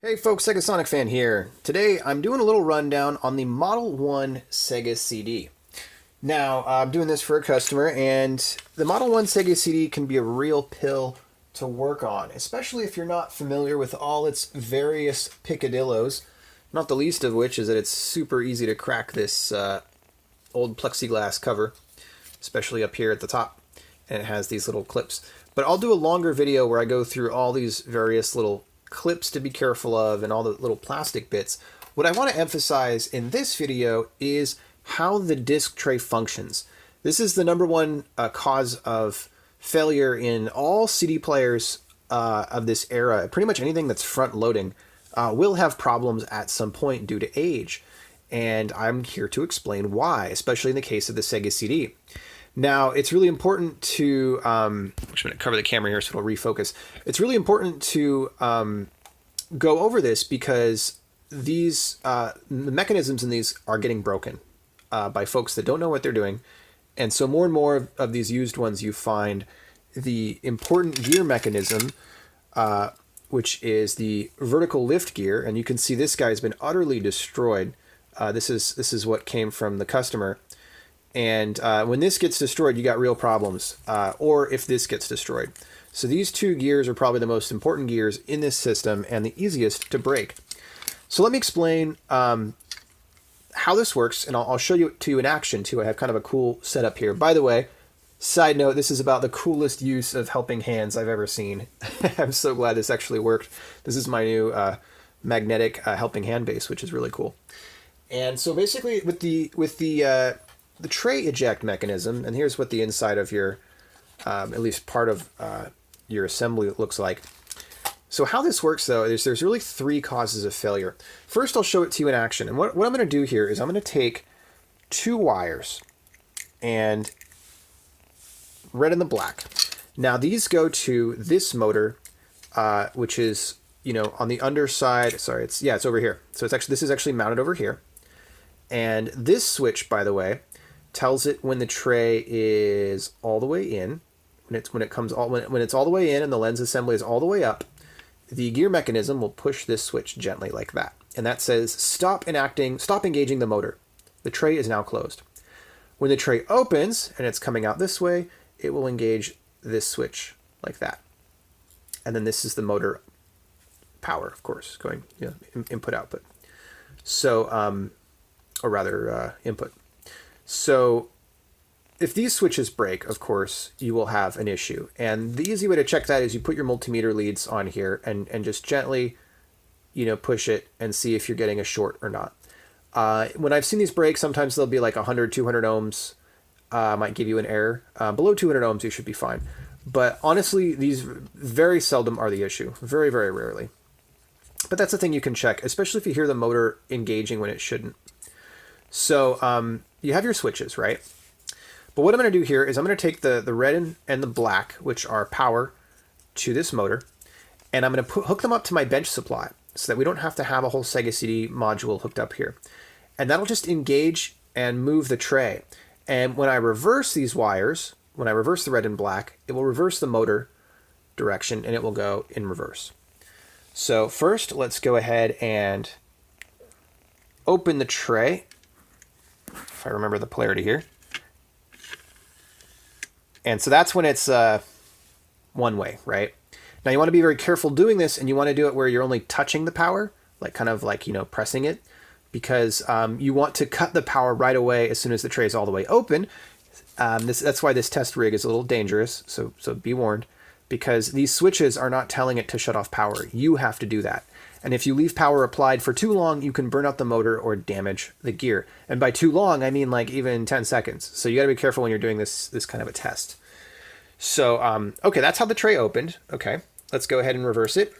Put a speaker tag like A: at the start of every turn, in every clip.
A: Hey folks, Sega Sonic fan here. Today I'm doing a little rundown on the Model 1 Sega CD. Now, I'm doing this for a customer, and the Model 1 Sega CD can be a real pill to work on, especially if you're not familiar with all its various picadillos, not the least of which is that it's super easy to crack this old plexiglass cover, especially up here at the top, and it has these little clips. But I'll do a longer video where I go through all these various little clips to be careful of and all the little plastic bits. What I want to emphasize in this video is how the disc tray functions. This is the number one cause of failure in all CD players of this era. Pretty much anything that's front loading will have problems at some point due to age. And I'm here to explain why, especially in the case of the Sega CD. Now, it's really important to, I'm just going to cover the camera here so it'll refocus. It's really important to go over this because these the mechanisms in these are getting broken by folks that don't know what they're doing. And so more and more of these used ones, you find the important gear mechanism, which is the vertical lift gear. And you can see this guy's been utterly destroyed. This is what came from the customer. And when this gets destroyed, you got real problems, or if this gets destroyed. So these two gears are probably the most important gears in this system and the easiest to break. So let me explain how this works, and I'll show you in action too. I have kind of a cool setup here. By the way, side note, this is about the coolest use of helping hands I've ever seen. I'm so glad this actually worked. This is my new magnetic helping hand base, which is really cool. And so basically with the tray eject mechanism, and here's what the inside of your, at least part of your assembly looks like. So how this works, though, is there's really three causes of failure. First, I'll show it to you in action. And what I'm going to do here is I'm going to take two wires, and red and the black. Now, these go to this motor, which is, on the underside. Sorry, it's over here. So this is actually mounted over here. And this switch, by the way, tells it when the tray is all the way in, when it's all the way in and the lens assembly is all the way up. The gear mechanism will push this switch gently like that, and that says stop engaging the motor. The tray is now closed. When the tray opens and it's coming out this way, it will engage this switch like that, and then this is the motor power, of course, going input output. So, or rather input. So if these switches break, of course, you will have an issue. And the easy way to check that is you put your multimeter leads on here and just gently, push it and see if you're getting a short or not. When I've seen these break, sometimes they'll be like 100, 200 ohms, might give you an error. Below 200 ohms, you should be fine. But honestly, these very seldom are the issue. Very, very rarely. But that's the thing you can check, especially if you hear the motor engaging when it shouldn't. So you have your switches, right? But what I'm going to do here is I'm going to take the red and the black, which are power to this motor, and I'm going to hook them up to my bench supply so that we don't have to have a whole Sega CD module hooked up here. And that'll just engage and move the tray. And when I reverse these wires, when I reverse the red and black, it will reverse the motor direction and it will go in reverse. So first, let's go ahead and open the tray. If I remember the polarity here. And so that's when it's one way, right? Now you want to be very careful doing this, and you want to do it where you're only touching the power, like kind of like, pressing it, because you want to cut the power right away as soon as the tray is all the way open. That's why this test rig is a little dangerous, so be warned, because these switches are not telling it to shut off power. You have to do that. And if you leave power applied for too long, you can burn out the motor or damage the gear. And by too long, I mean like even 10 seconds. So you got to be careful when you're doing this kind of a test. So, okay, that's how the tray opened. Okay, let's go ahead and reverse it.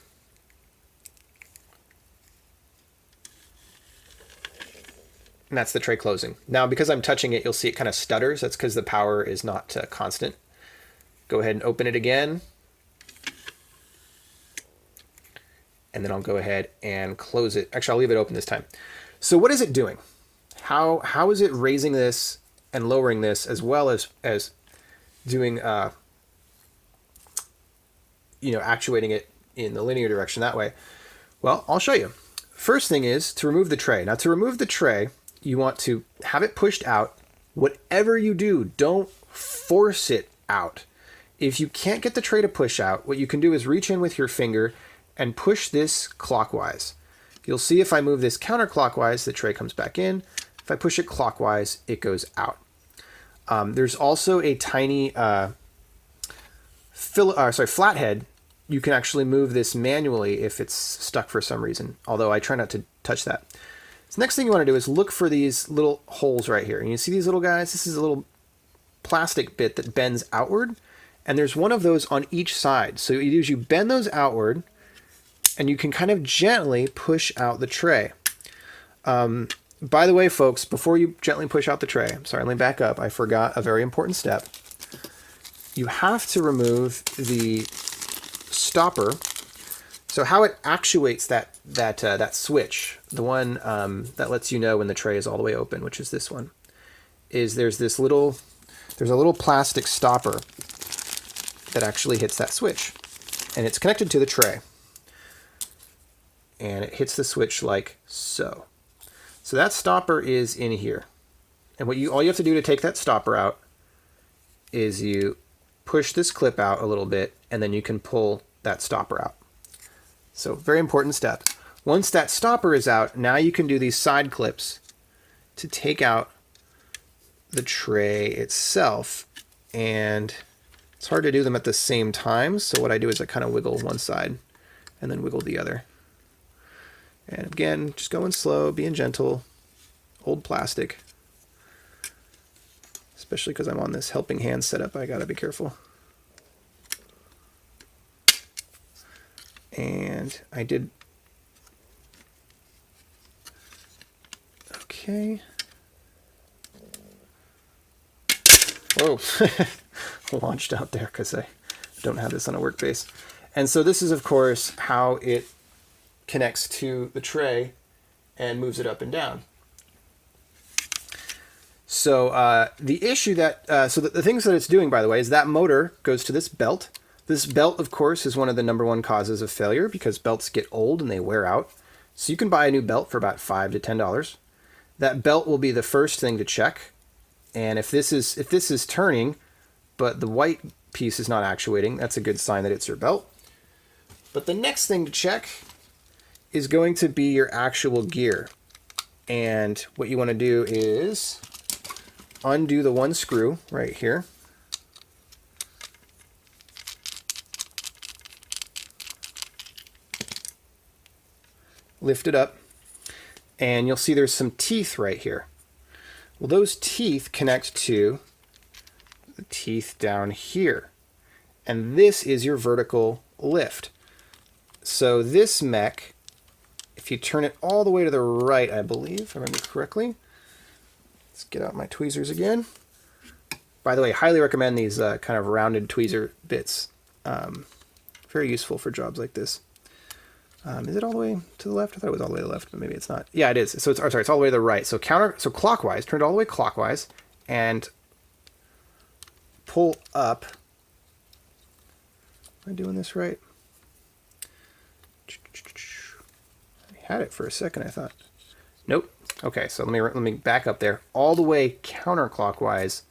A: And that's the tray closing. Now, because I'm touching it, you'll see it kind of stutters. That's because the power is not constant. Go ahead and open it again. And then I'll go ahead and close it. Actually, I'll leave it open this time. So what is it doing? How is it raising this and lowering this as well as doing, actuating it in the linear direction that way? Well, I'll show you. First thing is to remove the tray. Now to remove the tray, you want to have it pushed out. Whatever you do, don't force it out. If you can't get the tray to push out, what you can do is reach in with your finger and push this clockwise. You'll see if I move this counterclockwise, the tray comes back in. If I push it clockwise, it goes out. There's also a tiny flathead. You can actually move this manually if it's stuck for some reason, although I try not to touch that. So next thing you want to do is look for these little holes right here. And you see these little guys? This is a little plastic bit that bends outward, and there's one of those on each side. So what you do is you bend those outward, and you can kind of gently push out the tray. By the way, folks, before you gently push out the tray, I'm sorry, let me back up. I forgot a very important step. You have to remove the stopper. So how it actuates that switch, the one that lets you know when the tray is all the way open, which is this one, is there's a little plastic stopper that actually hits that switch, and it's connected to the tray, and it hits the switch like so. So that stopper is in here, and all you have to do to take that stopper out is you push this clip out a little bit, and then you can pull that stopper out. So very important step. Once that stopper is out, now you can do these side clips to take out the tray itself, and it's hard to do them at the same time, so what I do is I kind of wiggle one side and then wiggle the other. And again, just going slow, being gentle. Old plastic. Especially because I'm on this helping hand setup, I gotta be careful. And I did. Okay. Whoa. Launched out there because I don't have this on a workspace. And so this is, of course, how it connects to the tray and moves it up and down. So the issue the things that it's doing, by the way, is that motor goes to this belt. This belt, of course, is one of the #1 causes of failure because belts get old and they wear out. So you can buy a new belt for about $5 to $10. That belt will be the first thing to check. And if this is turning, but the white piece is not actuating, that's a good sign that it's your belt. But the next thing to check is going to be your actual gear. And what you want to do is undo the one screw right here. Lift it up, and you'll see there's some teeth right here. Well, those teeth connect to the teeth down here. And this is your vertical lift. So this mech, if you turn it all the way to the right, I believe, if I remember correctly. Let's get out my tweezers again. By the way, highly recommend these kind of rounded tweezer bits. Very useful for jobs like this. Is it all the way to the left? I thought it was all the way to the left, but maybe it's not. Yeah, it is. So it's all the way to the right. So clockwise, turn it all the way clockwise, and pull up. Am I doing this right? I had it for a second, I thought. Nope. Okay, so let me back up there. All the way counterclockwise,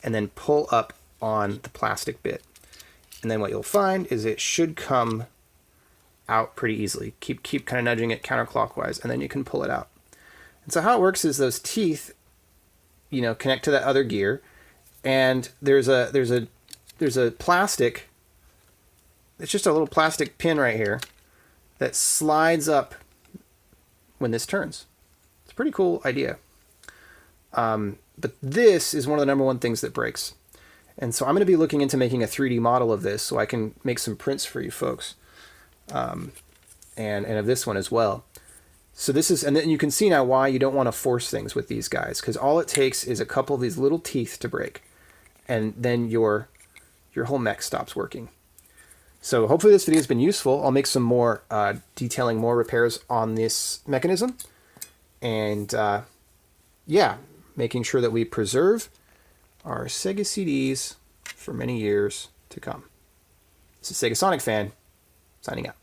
A: and then pull up on the plastic bit. And then what you'll find is it should come out pretty easily. Keep kind of nudging it counterclockwise, and then you can pull it out. And so how it works is those teeth, connect to that other gear, and there's a plastic. It's just a little plastic pin right here that slides up when this turns. It's a pretty cool idea. But this is one of the #1 things that breaks. And so I'm going to be looking into making a 3D model of this so I can make some prints for you folks. And of this one as well. So this is, and then you can see now why you don't want to force things with these guys, because all it takes is a couple of these little teeth to break, and then your whole mech stops working. So hopefully this video has been useful. I'll make some more detailing more repairs on this mechanism, and yeah, making sure that we preserve our Sega CDs for many years to come. This is Sega Sonic Fan, signing out.